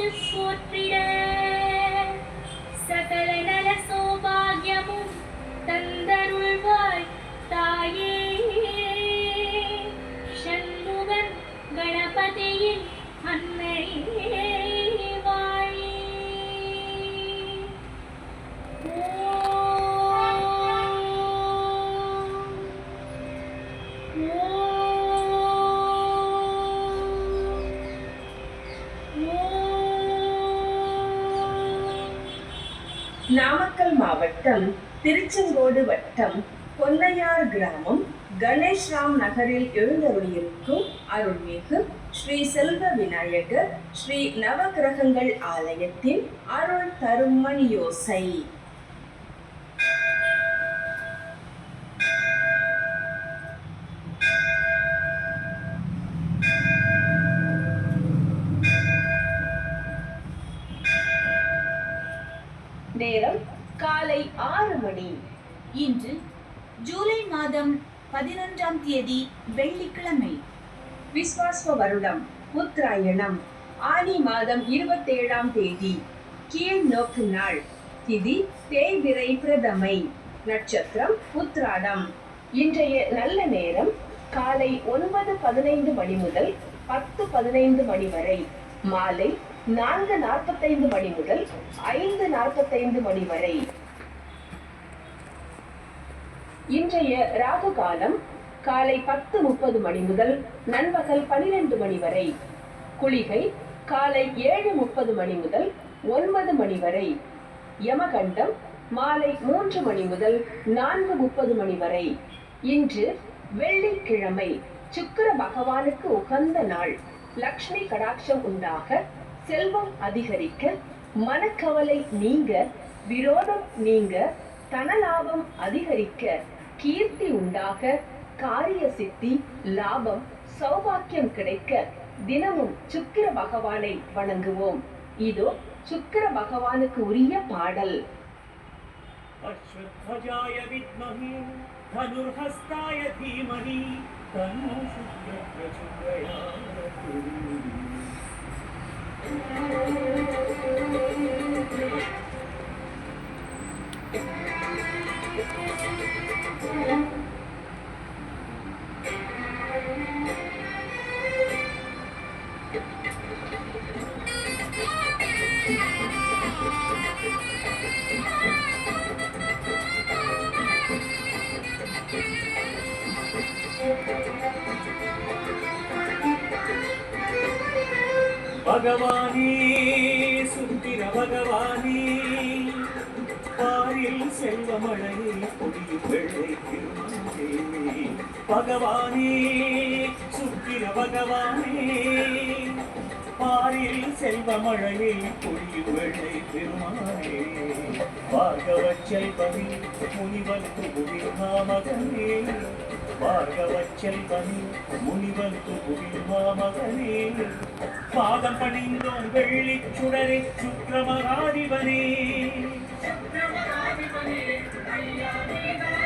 போற்றிட சகல நல சௌபாகியமும் தந்தருள்வாய் தாயே சண்முகன் கணபதியின் அன்னையே வாழி. நாமக்கல் மாவட்டம் திருச்செங்கோடு வட்டம் பொன்னையார் கிராமம் கணேஷ்ராம் நகரில் எழுந்தருளியிருக்கும் அருள்மிகு ஸ்ரீ செல்வ விநாயகர் ஸ்ரீ நவகிரகங்கள் ஆலயத்தின் அருள் தரும் மணியோசை. நேரம் காலை 6 மணி. இன்று ஜூலை மாதம் 11ஆம் தேதி வெள்ளிக்கிழமை. விஸ்வாஸ்வ வருடம் உத்தராயணம் ஆனி மாதம் 27ஆம் தேதி. கீழ் நோக்கு நாள். திதி தேய்பிறை பிரதமை. நட்சத்திரம் உத்திராடம். இன்றைய நல்ல நேரம் காலை 9:15 மணி முதல் 10:15 மணி வரை. மாலை 4:45 மணி முதல் 5:45 மணி வரை. இன்றைய ராகு காலம் காலை 10:30 மணி முதல் நண்பகல் 12 மணி வரை. குளிகை காலை 7:30 மணி முதல் 9 மணி வரை. யமகண்டம் மாலை 3 மணி முதல் 4:30 மணி வரை. இன்று வெள்ளிக்கிழமை. சுக்கிர பகவானுக்கு உகந்த நாள். லக்ஷ்மி கடாட்சம் உண்டாக, செல்வம் அதிகரிக்க, மனக்கவலை நீங்க, விரோதம் நீங்க, தனலாபம் அதிகரிக்க, கீர்த்தி உண்டாக, காரிய சித்தி, லாபம், சௌபாக்கியம் கிடைக்க தினமும் சுக்கிர பகவானை வணங்குவோம். இதோ சுக்கிர பகவானுக்கு உரிய பாடல். அஸ்வத்வஜாய வித்மஹி தனுர்ஹஸ்தாய தீமஹி தன்னோ சுக்கிர பிரச்சோதயாத். பகவானே சுத்திர பகவானே, பாரில் செல்வமழையை பொழியும் வெள்ளை திருமணே. பகவானே சுத்திர பகவானே, பாரில் செல்வமழையை பொழியும் வெள்ளை திருமானே. பார்கவச் செல்வனே முனிவன் புகுவில் மாமகனே. பார்கவச் செல்வனே முனிவன் புகுவில் மாமகனே. பாதம் பணிந்தோம் வெள்ளிச் சுடரே சுக்கிரமகாதிபனே. சுக்கிரமகாதிபனே ஐயா நீதான்